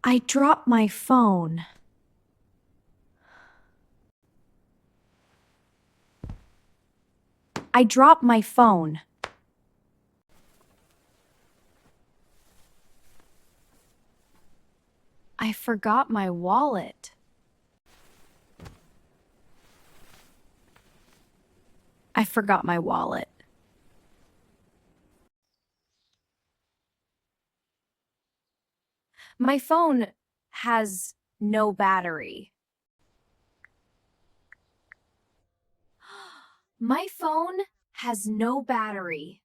I dropped my phone. I dropped my phone. I forgot my wallet. I forgot my wallet. My phone has no battery. My phone has no battery.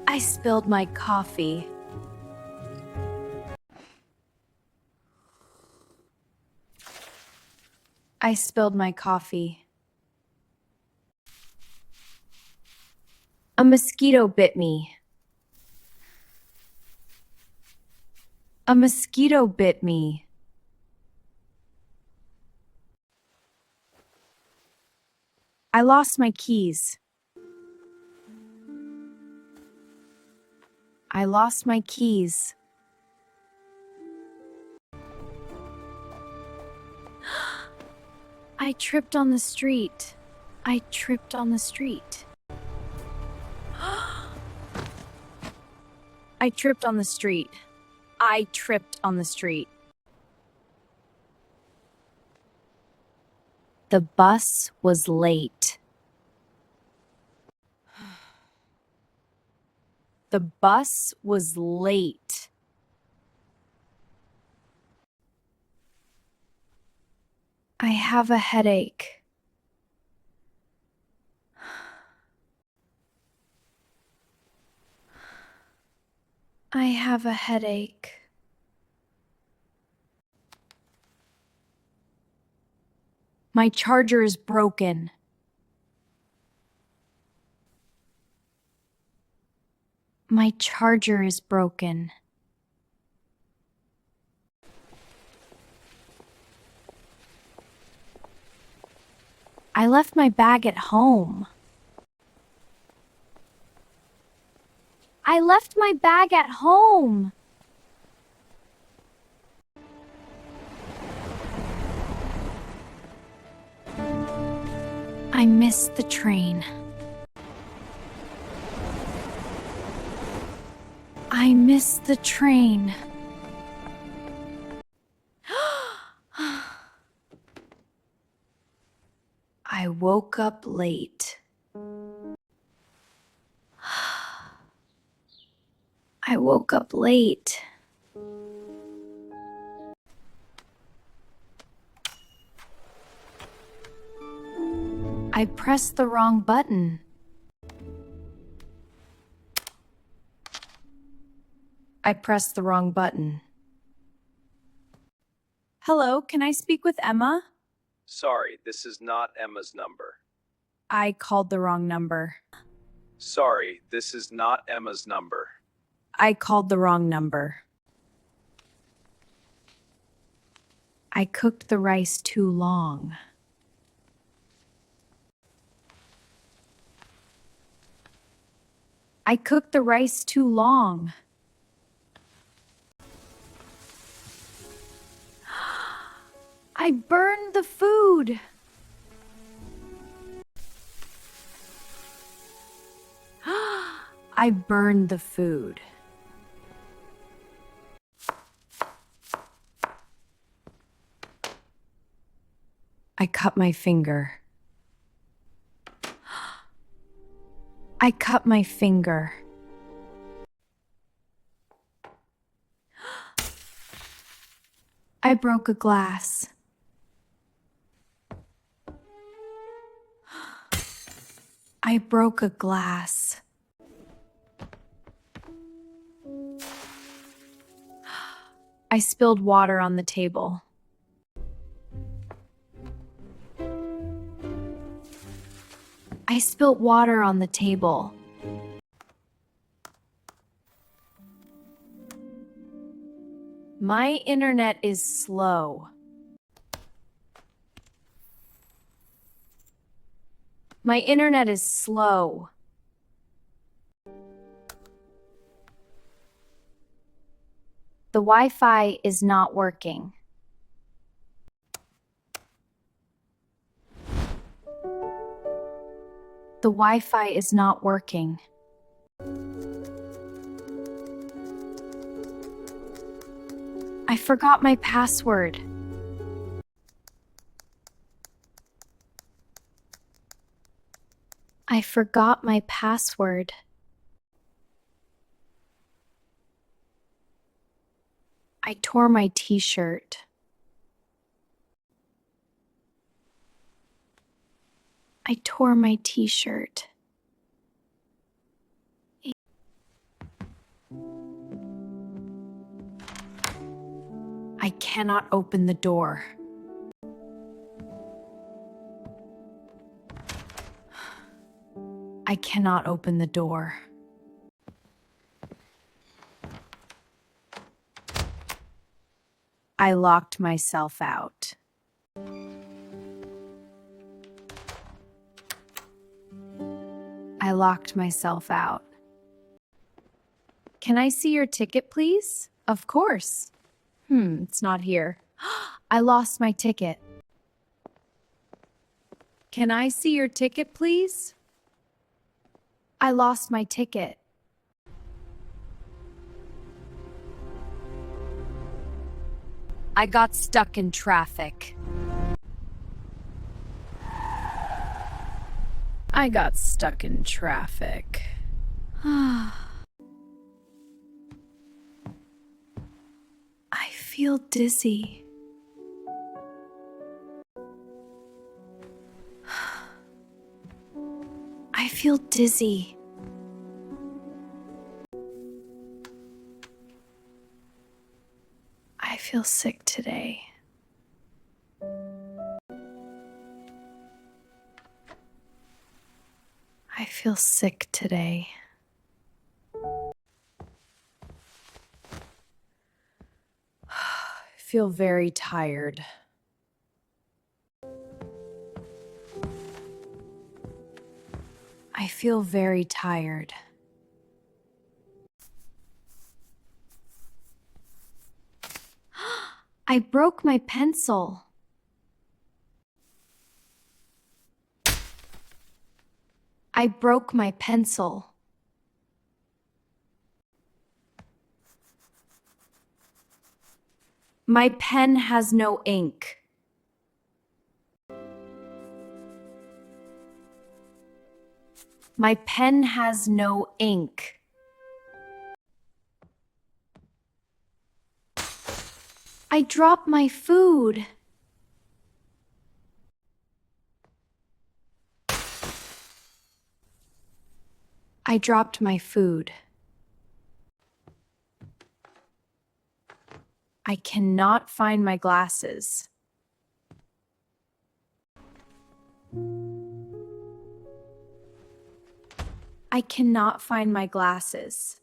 I spilled my coffee. I spilled my coffee. A mosquito bit me. A mosquito bit me. I lost my keys. I lost my keys. I tripped on the street. I tripped on the street. I tripped on the street. I tripped on the street. The bus was late. The bus was late. I have a headache. I have a headache. My charger is broken. My charger is broken. I left my bag at home. I left my bag at home. I missed the train. I missed the train. I woke up late. I woke up late. I pressed the wrong button. I pressed the wrong button. Hello, can I speak with Emma? Sorry, this is not Emma's number. I called the wrong number. Sorry, this is not Emma's number. I called the wrong number. I cooked the rice too long. I cooked the rice too long. I burned the food. I burned the food. I cut my finger. I cut my finger. I broke a glass. I broke a glass. I spilled water on the table. I spilt water on the table. My internet is slow. My internet is slow. The Wi-Fi is not working. The Wi-Fi is not working. I forgot my password. I forgot my password. I tore my t-shirt. I tore my t-shirt. I cannot open the door. I cannot open the door. I locked myself out. I locked myself out. Can I see your ticket, please? Of course. It's not here. I lost my ticket. Can I see your ticket, please? I lost my ticket. I got stuck in traffic. I got stuck in traffic. I feel dizzy. I feel dizzy. I feel sick today. I feel sick today. I feel very tired. I feel very tired. I broke my pencil. I broke my pencil. My pen has no ink. My pen has no ink. I dropped my food. I dropped my food. I cannot find my glasses. I cannot find my glasses.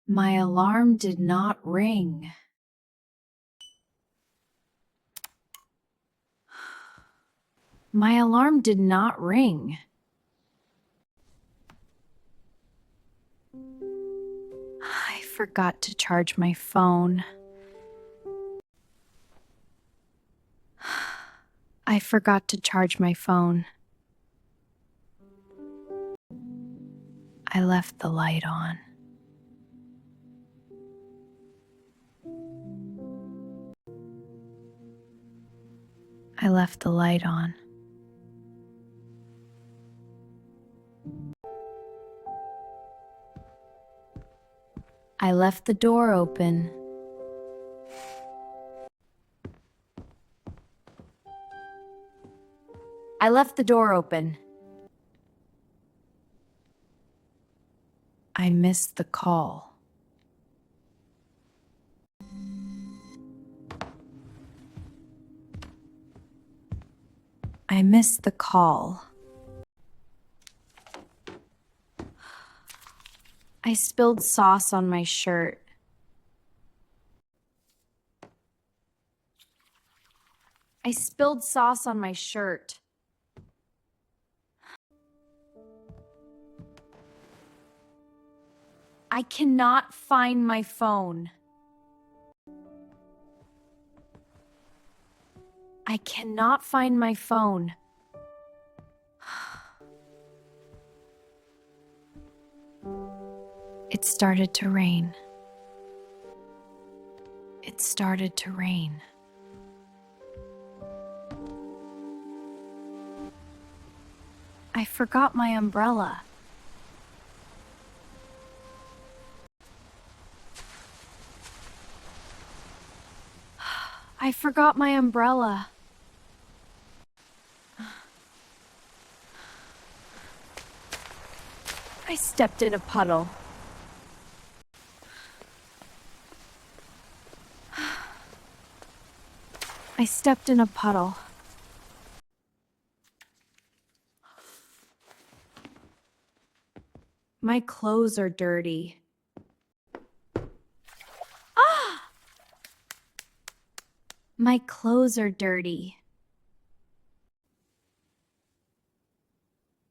My alarm did not ring. My alarm did not ring. I forgot to charge my phone. I forgot to charge my phone. I left the light on. I left the light on. I left the door open. I left the door open. I missed the call. I missed the call. I spilled sauce on my shirt. I spilled sauce on my shirt. I cannot find my phone. I cannot find my phone. It started to rain. It started to rain. I forgot my umbrella. I forgot my umbrella. I stepped in a puddle. I stepped in a puddle. My clothes are dirty. Ah! My clothes are dirty.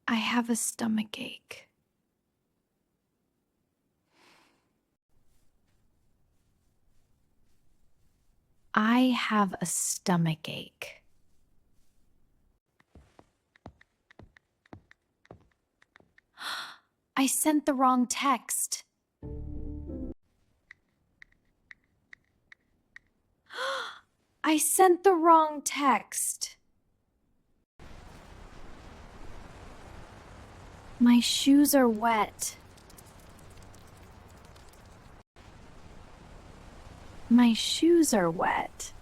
I have a stomach ache. I have a stomach ache. I sent the wrong text. I sent the wrong text. My shoes are wet. My shoes are wet.